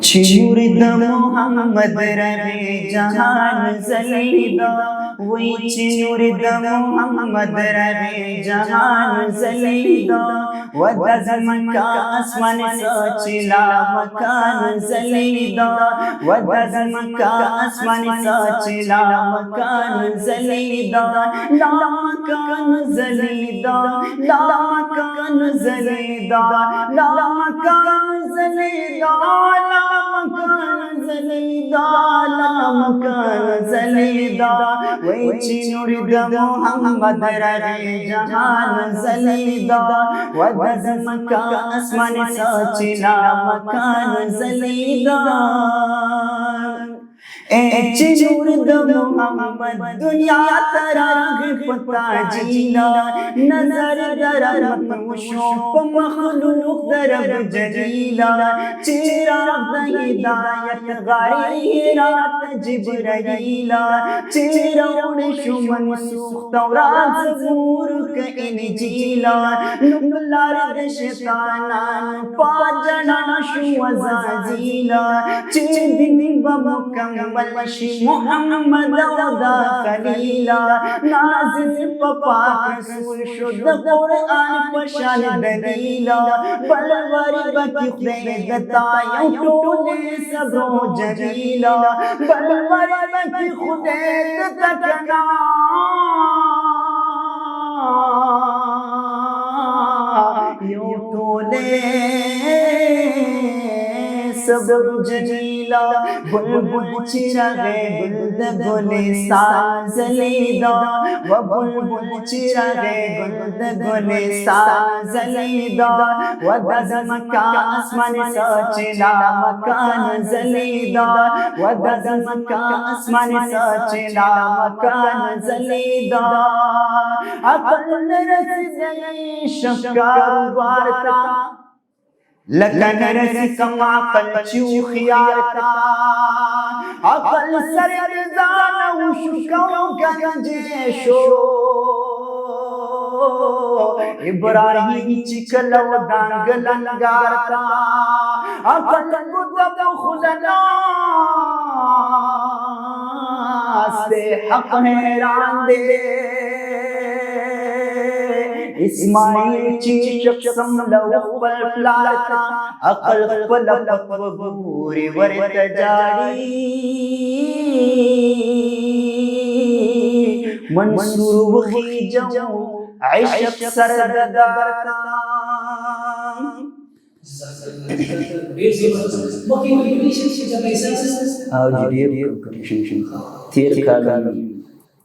चिमुरद मोहम्मद रवे जहान जलीदा वही चिमुरद मोहम्मद रवे जहान जलीदा वदज़ मक्का आसमान सचिला मकान जलीदा वदज़ मक्का आसमान सचिला मकान जलीदा ला मकान जलीदा ला मकान जलीदा ला मकान जलीदा वही चिनुरद मोहम्मद रवे जहान जलीदा वदज़ मक्का आसमान सचिला मकान जलीदा ए चिनुरद मोहम्मद दुनिया तराग पता जीला नजर दरमत मुशोप मखलूक दरब जलीला चिराग हिदायत गारी रात जिब्राईला चिरौड़ शुमन सूख तौरात ज़बूर के इंजीला नुकलार शैतानान पाजना शुअज़ाज़ीला चिदिन बमुकम्मल मोहम्मद वदा खलीला नाज़िल पाक रसूल शुद्ध कुरान पशान दलीला बलवर बकी खुदा टोले सबरो जलीला बलवर बकी खुदा तकना यो टोले सबरो जलीला बुलबुल चिरागे गुल्द गोले साज जलीदा व बुलबुल चिरागे गुल्द गोले साज जलीदा वदज़ मक्का आसमान सचिला मकान जलीदा वदज़ मक्का आसमान सचिला मकान जलीदा अकल रस शक्कर वारता लकन रस कमा पंचू खियारता अकल सरदान उशुकौ गंजेशो इब्राहिम चिकलव दांग लंगारता अकल गुदब खुदना से हक हैरान दे इस्माइल चीचक समलव पल प्लारता अकल पलक बूरी वरत जारी मंसूर वखी जाऊं ऐशक सरदारता How did you connection?